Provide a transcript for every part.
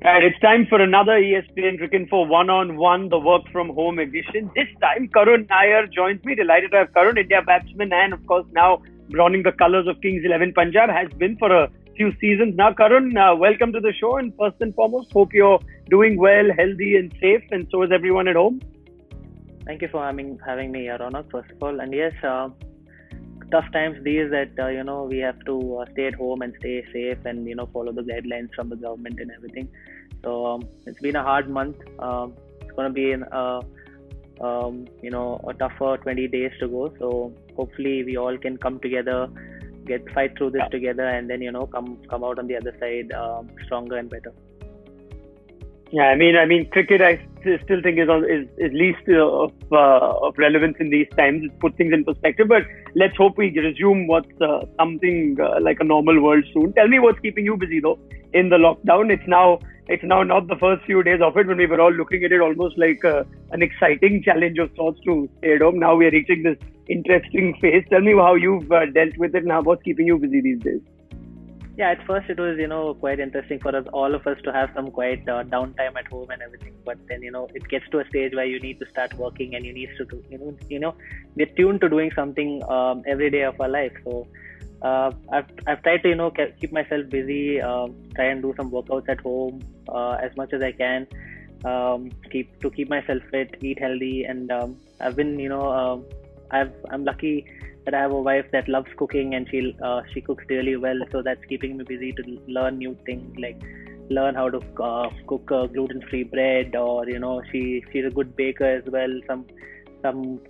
And it's time for another ESPN Cricket for one-on-one, the work from home edition. This time, Karun Nair joins me. Delighted to have Karun, India batsman, and of course now donning the colours of Kings 11 Punjab, has been for a few seasons now. Karun, welcome to the show, and first and foremost, hope you're doing well, healthy, and safe, and so is everyone at home. Thank you for having me, Ronak, first of all. And yes, tough times these that we have to stay at home and stay safe and follow the guidelines from the government and everything. So it's been a hard month. It's going to be a tougher 20 days to go. So hopefully we all can come together, fight through this together, and then come out on the other side stronger and better. Yeah, I mean, cricket I still think is least of relevance in these times. It puts things in perspective. But let's hope we resume what's something like a normal world soon. Tell me what's keeping you busy though in the lockdown. It's now not the first few days of it when we were all looking at it almost like an exciting challenge of sorts to stay at home. Now we are reaching this interesting phase. Tell me how you've dealt with it and what's keeping you busy these days. Yeah, at first it was, quite interesting for us, all of us, to have some quiet downtime at home and everything. But then, it gets to a stage where you need to start working and you need to get tuned to doing something every day of our life. So I've tried to, keep myself busy, try and do some workouts at home as much as I can, keep myself fit, eat healthy, and I've been, I'm lucky that I have a wife that loves cooking, and she cooks really well, so that's keeping me busy to learn new things, like learn how to cook gluten-free bread, or she's a good baker as well, some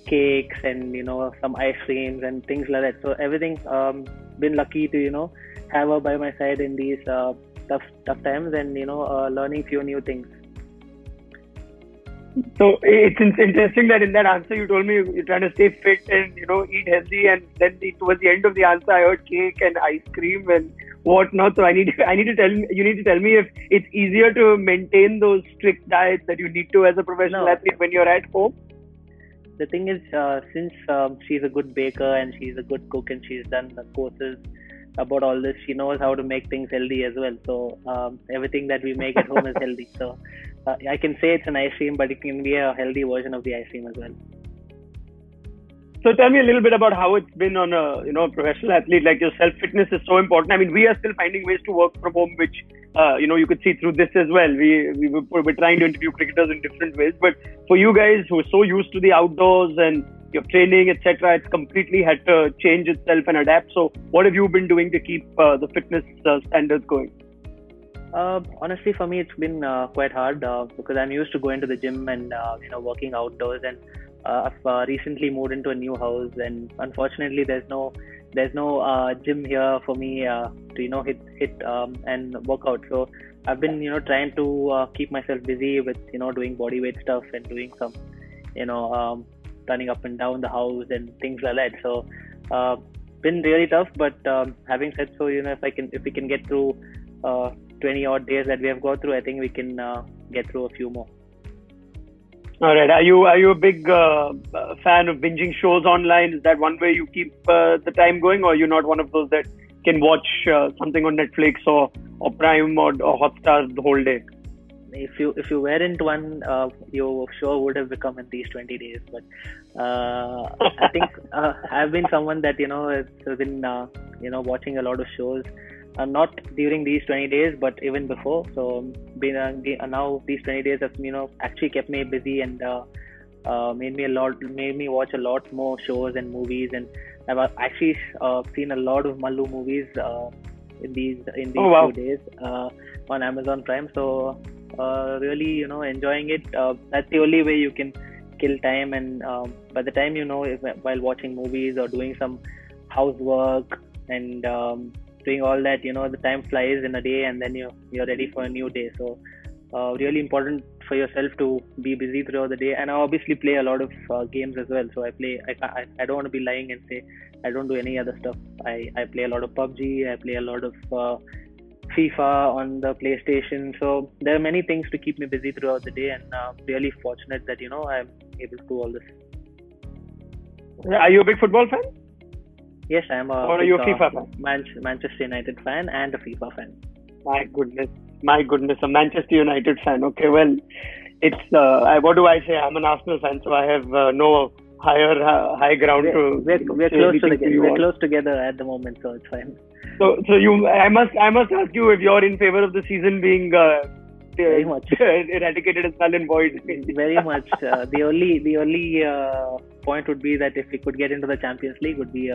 cakes and some ice creams and things like that. So everything, been lucky to have her by my side in these tough times, and learning few new things. So it's interesting that in that answer you told me you're trying to stay fit and eat healthy, and then towards the end of the answer I heard cake and ice cream and whatnot. So you need to tell me if it's easier to maintain those strict diets that you need to as a professional athlete when you're at home. The thing is, since she's a good baker and she's a good cook and she's done the courses about all this, she knows how to make things healthy as well. So everything that we make at home is healthy. So I can say it's an ice cream, but it can be a healthy version of the ice cream as well. So tell me a little bit about how it's been on a professional athlete like yourself. Fitness is so important. I mean, we are still finding ways to work from home, which you could see through this as well. We're trying to interview cricketers in different ways, but for you guys who are so used to the outdoors and your training, etc., it's completely had to change itself and adapt. So what have you been doing to keep the fitness standards going? Honestly, for me, it's been quite hard because I'm used to going to the gym and working outdoors, and I've recently moved into a new house, and unfortunately, there's no gym here for me to hit and work out. So I've been trying to keep myself busy with doing body weight stuff and doing some running up and down the house and things like that. So been really tough, but having said so, if we can get through 20 odd days that we have got through, I think we can get through a few more. All right. Are you a big fan of binging shows online? Is that one way you keep the time going, or are you not one of those that can watch something on Netflix or Prime or Hotstar the whole day? If you weren't one, your show would have become in these 20 days. But I think I've been someone that has been watching a lot of shows. Not during these 20 days, but even before. So now these 20 days have actually kept me busy and made me watch a lot more shows and movies, and I've actually seen a lot of Mallu movies in these few days on Amazon Prime. So really enjoying it. That's the only way you can kill time, and by the time while watching movies or doing some housework and doing all that, the time flies in a day, and then you're ready for a new day. So really important for yourself to be busy throughout the day. And I obviously play a lot of games as well. So I don't want to be lying and say I don't do any other stuff. I play a lot of PUBG, I play a lot of FIFA on the PlayStation. So there are many things to keep me busy throughout the day, and really fortunate that I'm able to do all this. Are you a big football fan? Yes, I am or are you a FIFA fan? Manchester United fan and a FIFA fan. My goodness. My goodness, a Manchester United fan. Okay, well, it's what do I say? I'm an Arsenal fan, so I have no high ground to We're say close to anything to you we're on. close together at the moment, so it's fine. So I must ask you if you're in favor of the season being Very much. eradicated as null and void. Very much. The only point would be that if we could get into the Champions League, would be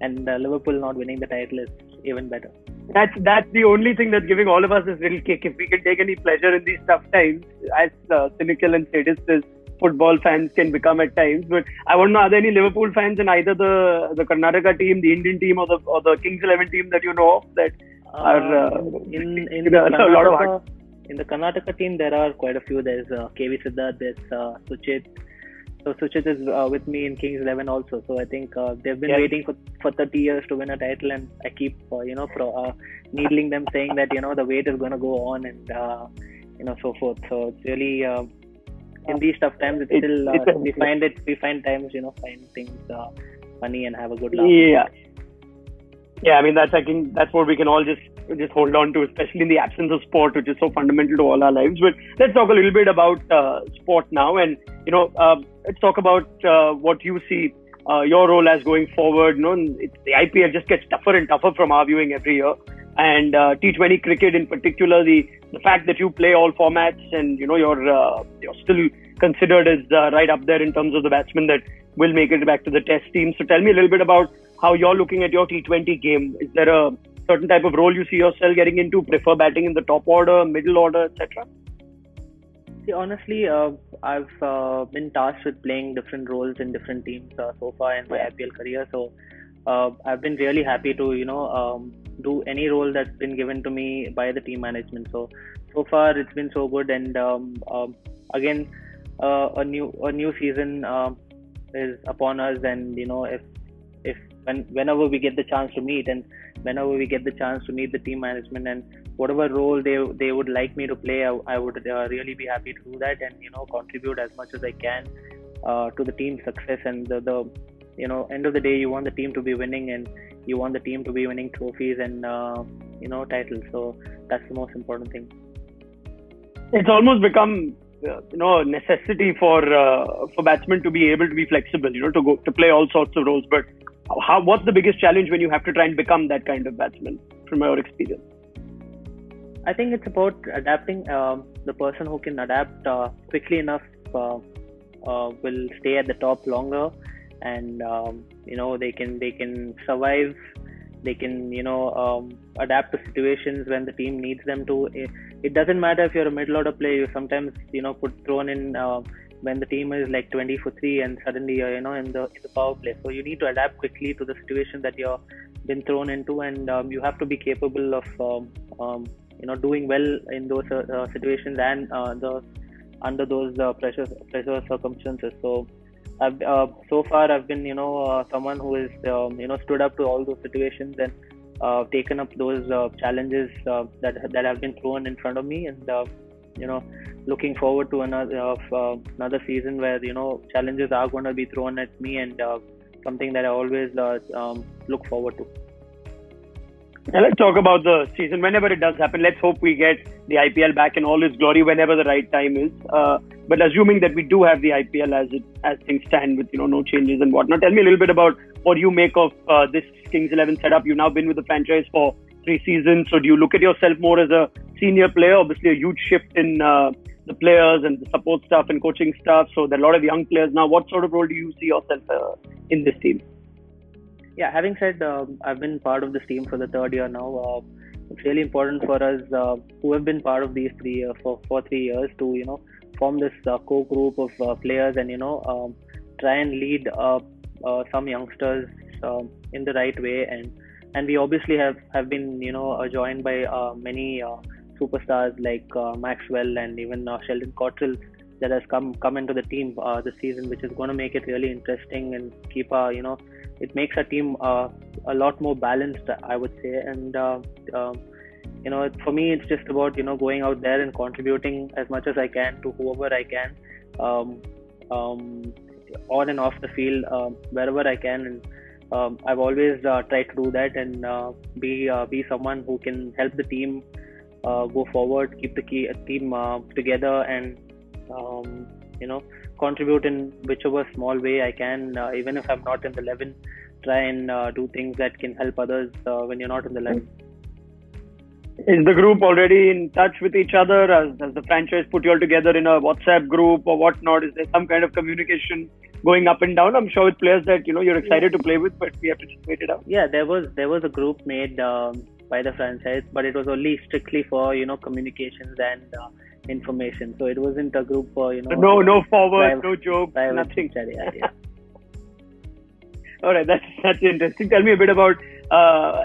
and Liverpool not winning the title is even better. That's the only thing that's giving all of us this little kick. If we can take any pleasure in these tough times, as cynical and sadist as football fans can become at times. But I want to know, are there any Liverpool fans in either the Karnataka team, the Indian team, or the Kings 11 team that you know of that are In a lot of Karnataka, heart? in the Karnataka team, there are quite a few. There's KV Siddharth, there's Suchit. So Suchit is with me in Kings 11 also. So I think they've been Yes. waiting for 30 years to win a title, and I keep needling them, saying that the wait is going to go on, and so forth. So it's really in these tough times, it's still we find times find things funny and have a good laugh. Yeah. Yeah, I mean that's what we can all just hold on to, especially in the absence of sport, which is so fundamental to all our lives. But let's talk a little bit about sport now, and let's talk about what you see your role as going forward. The IPL just gets tougher and tougher from our viewing every year, and T20 cricket in particular, the fact that you play all formats, and you're still considered as right up there in terms of the batsmen that will make it back to the Test team. So tell me a little bit about how you're looking at your T20 game. Is there a certain type of role you see yourself getting into? Prefer batting in the top order, middle order, etc.? See, honestly, I've been tasked with playing different roles in different teams so far in my IPL career. So I've been really happy to do any role that's been given to me by the team management. So far it's been so good, and again a new season is upon us, and if whenever we get the chance to meet, and whenever we get the chance to meet the team management, and whatever role they would like me to play, I would really be happy to do that, and contribute as much as I can to the team's success. And the end of the day, you want the team to be winning, and you want the team to be winning trophies and titles. So that's the most important thing. It's almost become necessity for batsmen to be able to be flexible, to play all sorts of roles. But what's the biggest challenge when you have to try and become that kind of batsman, from your experience? I think it's about adapting. The person who can adapt quickly enough will stay at the top longer, and they can survive. They can adapt to situations when the team needs them to. It doesn't matter if you're a middle order player. You sometimes thrown in when the team is like 20 for 3, and suddenly you're in the power play. So you need to adapt quickly to the situation that you're been thrown into, and you have to be capable of doing well in those situations, and under those pressure circumstances. So so far I've been someone who is stood up to all those situations, and taken up those challenges that have been thrown in front of me, and looking forward to another season where challenges are going to be thrown at me, and something that I always look forward to. Now let's talk about the season whenever it does happen. Let's hope we get the IPL back in all its glory whenever the right time is. But assuming that we do have the IPL as things stand, with no changes and whatnot, tell me a little bit about what you make of this Kings 11 setup. You've now been with the franchise for 3 seasons. So do you look at yourself more as a senior player? Obviously, a huge shift in the players and the support staff and coaching staff. So there are a lot of young players now. What sort of role do you see yourself in this team? Yeah, having said, I've been part of this team for the 3rd year now. It's really important for us who have been part of these 3 years for 3 years to form this core group of players, and try and lead some youngsters in the right way, and we obviously have been joined by many superstars like Maxwell, and even Sheldon Cottrell that has come into the team this season, which is going to make it really interesting and keep it makes our team a lot more balanced, I would say. And for me, it's just about going out there and contributing as much as I can to whoever I can, on and off the field, wherever I can. And I've always tried to do that, and be someone who can help the team go forward, keep the team together, and um, you know contribute in whichever small way I can, even if I'm not in the 11. Try and do things that can help others when you're not in the 11. Is the group already in touch with each other? Has the franchise put you all together in a WhatsApp group or whatnot? Is there some kind of communication going up and down? I'm sure with players that you're excited to play with, but we have to just wait it out. Yeah, there was a group made by the franchise, but it was only strictly for communications and information. So it wasn't a group for no forward, no joke, nothing. Yeah. All right, that's interesting. Tell me a bit about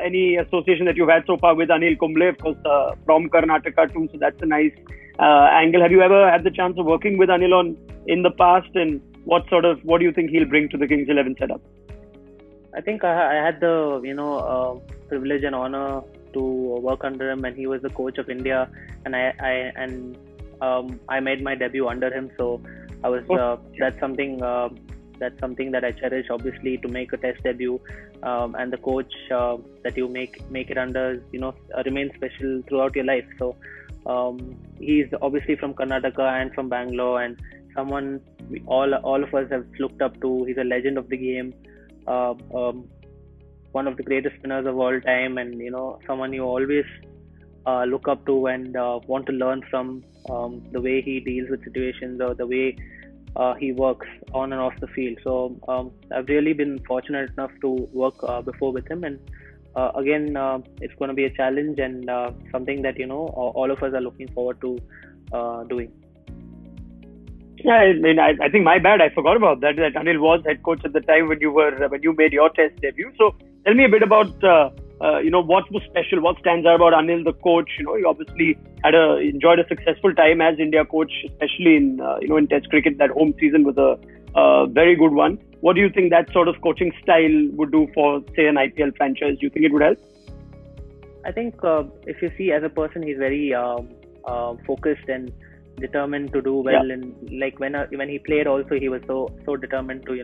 any association that you've had so far with Anil Kumble, of course, from Karnataka too. So that's a nice angle. Have you ever had the chance of working with Anil in the past, and what do you think he'll bring to the Kings 11 setup? I think I had the privilege and honor to work under him, and he was the coach of India, and I made my debut under him. So I was that's something that I cherish, obviously, to make a test debut, and the coach that you make it under remains special throughout your life. So he's obviously from Karnataka and from Bangalore, and someone all of us have looked up to. He's a legend of the game, one of the greatest spinners of all time, and someone you always look up to and want to learn from, the way he deals with situations or the way he works on and off the field. So I've really been fortunate enough to work before with him, and again it's going to be a challenge and something that all of us are looking forward to doing. Yeah, I think my bad. I forgot about that Anil was head coach at the time when you made your test debut. So tell me a bit about what was special, what stands out about Anil, the coach. He obviously enjoyed a successful time as India coach, especially in Test cricket. That home season was a very good one. What do you think that sort of coaching style would do for, say, an IPL franchise? Do you think it would help? I think if you see, as a person, he's very focused and determined to do well. Yeah. And like when he played, also he was so determined to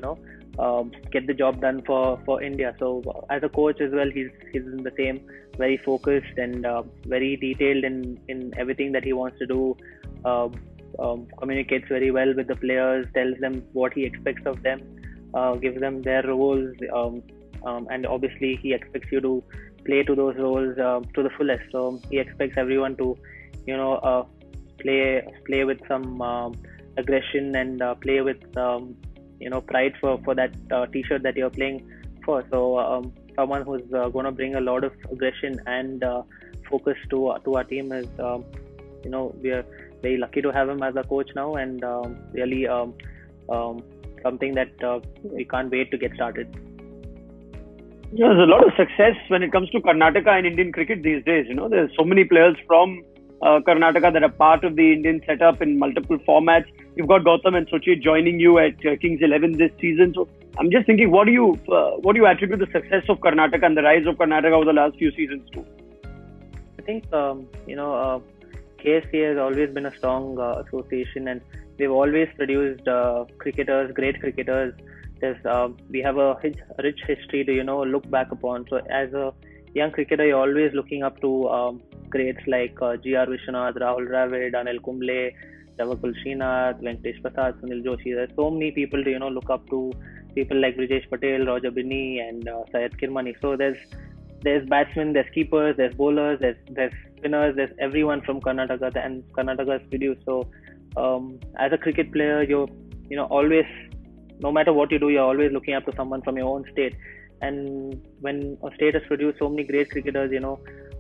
get the job done for India. So as a coach as well, he's in the same, very focused and very detailed in everything that he wants to do. Communicates very well with the players, tells them what he expects of them, gives them their roles, and obviously he expects you to play to those roles to the fullest. So he expects everyone to play with some aggression and play with pride for that t-shirt that you're playing for. So someone who's going to bring a lot of aggression and focus to our team is we are very lucky to have him as a coach now, and really something that we can't wait to get started. Yeah, there's a lot of success when it comes to Karnataka and Indian cricket these days. There's so many players from Karnataka that are part of the Indian setup in multiple formats. You've got Gautam and Suchit joining you at Kings 11 this season. So I'm just thinking, what do you attribute the success of Karnataka and the rise of Karnataka over the last few seasons to? I think KSC has always been a strong association, and we've always produced great cricketers. We have a rich history to look back upon. So as a young cricketer, you're always looking up to greats like G.R. Vishwanath, Rahul Dravid, Anil Kumble, Ravakul Srinath, Venkatesh Prasad, Sunil Joshi. There's so many people to look up to. People like Brijesh Patel, Roger Binney, and Syed Kirmani. So there's batsmen, there's keepers, there's bowlers, there's spinners, there's everyone from Karnataka, and Karnataka is produced. So as a cricket player, you're always, no matter what you do, you're always looking up to someone from your own state. And when a state has produced so many great cricketers,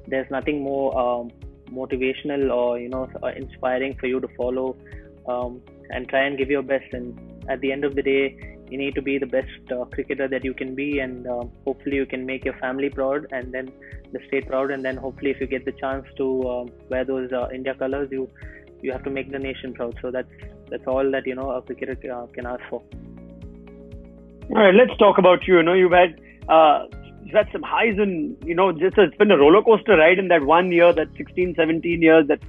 there's nothing more motivational or inspiring for you to follow and try and give your best. And at the end of the day, you need to be the best cricketer that you can be, and hopefully you can make your family proud and then the state proud, and then hopefully if you get the chance to wear those India colours, you have to make the nation proud. So that's all that a cricketer can ask for. All right, let's talk about you. You've had some highs and it's been a roller coaster ride in that 1 year, that 16-17 years, that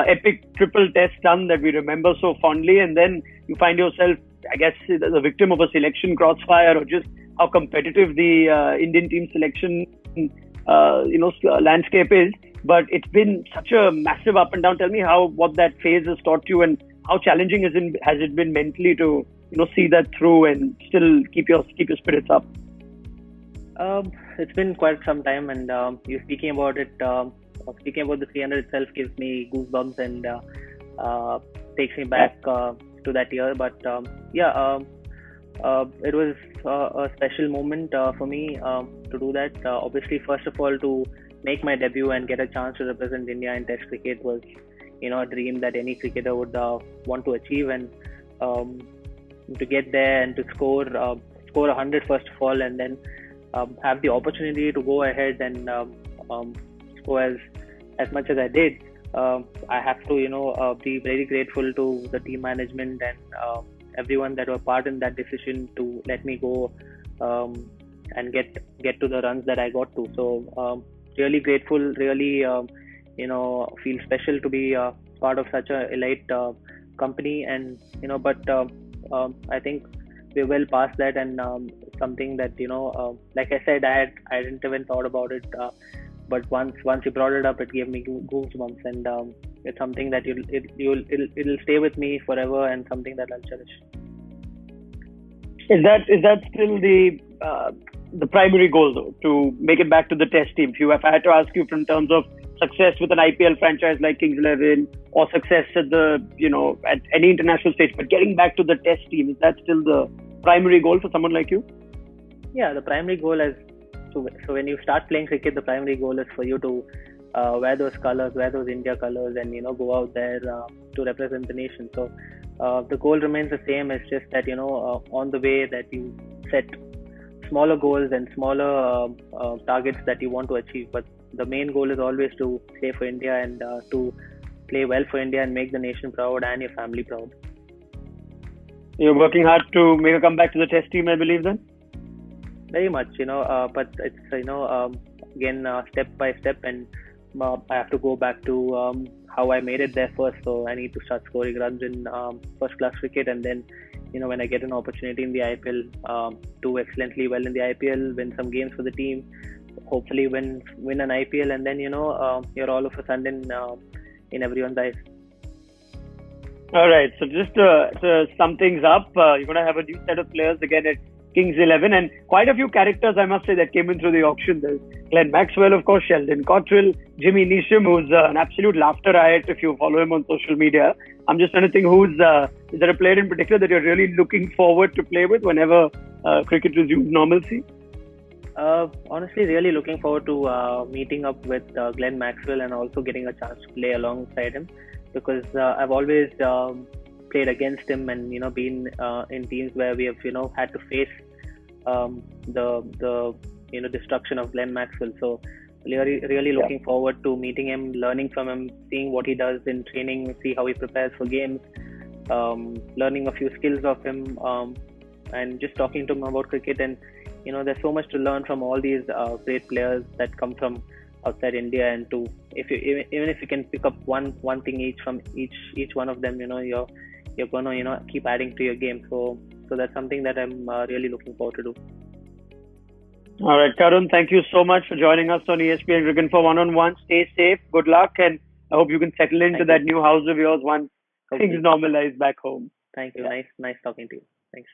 epic triple test run that we remember so fondly, and then you find yourself, I guess, as a victim of a selection crossfire, or just how competitive the Indian team selection landscape is. but it's been such a massive up and down. Tell me what that phase has taught you, and how challenging has it been mentally to see that through and still keep your spirits up. It's been quite some time, and you speaking about it. Speaking about the 300 itself gives me goosebumps and takes me back to that year. But yeah, it was a special moment for me to do that. Obviously, first of all, to make my debut and get a chance to represent India in Test cricket was, a dream that any cricketer would want to achieve, and um, to get there and to score 100 first of all, and then have the opportunity to go ahead and score as much as I did. I have to be very grateful to the team management and everyone that were part in that decision to let me go and get to the runs that I got to. So really grateful, really feel special to be part of such a elite company, and but I think we're well past that, and something that like I said, I didn't even thought about it, but once you brought it up, it gave me goosebumps, and it's something that it'll stay with me forever, and something that I'll cherish. Is that still the primary goal, though, to make it back to the Test team? If I had to ask you from terms of success with an IPL franchise like Kings 11, or success at at any international stage, but getting back to the Test team, is that still the primary goal for someone like you? Yeah, the primary goal is so when you start playing cricket, the primary goal is for you to wear those colors, wear those India colors, and go out there to represent the nation. So the goal remains the same. It's just that on the way that you set smaller goals and smaller targets that you want to achieve, but the main goal is always to play for India, and to play well for India and make the nation proud and your family proud. You're working hard to make a comeback to the Test team, I believe, then? Very much, but it's again step by step, and I have to go back to how I made it there first. So I need to start scoring runs in first class cricket, and then when I get an opportunity in the IPL, do excellently well in the IPL, win some games for the team, hopefully win an IPL, and then you're all of a sudden in everyone's eyes. All right. So just to sum things up, you're going to have a new set of players again at Kings 11, and quite a few characters, I must say, that came in through the auction. There's Glenn Maxwell, of course, Sheldon Cottrell, Jimmy Neesham, who's an absolute laughter riot if you follow him on social media. I'm just trying to think is there a player in particular that you're really looking forward to play with whenever cricket resumes normalcy? Honestly, really looking forward to meeting up with Glenn Maxwell, and also getting a chance to play alongside him, because I've always played against him, and been in teams where we have had to face the destruction of Glenn Maxwell. So really looking forward to meeting him, learning from him, seeing what he does in training, see how he prepares for games, learning a few skills of him, and just talking to him about cricket. And there's so much to learn from all these great players that come from outside India, and even if you can pick up one thing each from each one of them, you're gonna keep adding to your game. So that's something that I'm really looking forward to do. All right, Karun, thank you so much for joining us on ESPN Cricket for One-on-One. Stay safe, good luck, and I hope you can settle into that new house of yours once things normalize back home. Thank you. Nice talking to you. Thanks.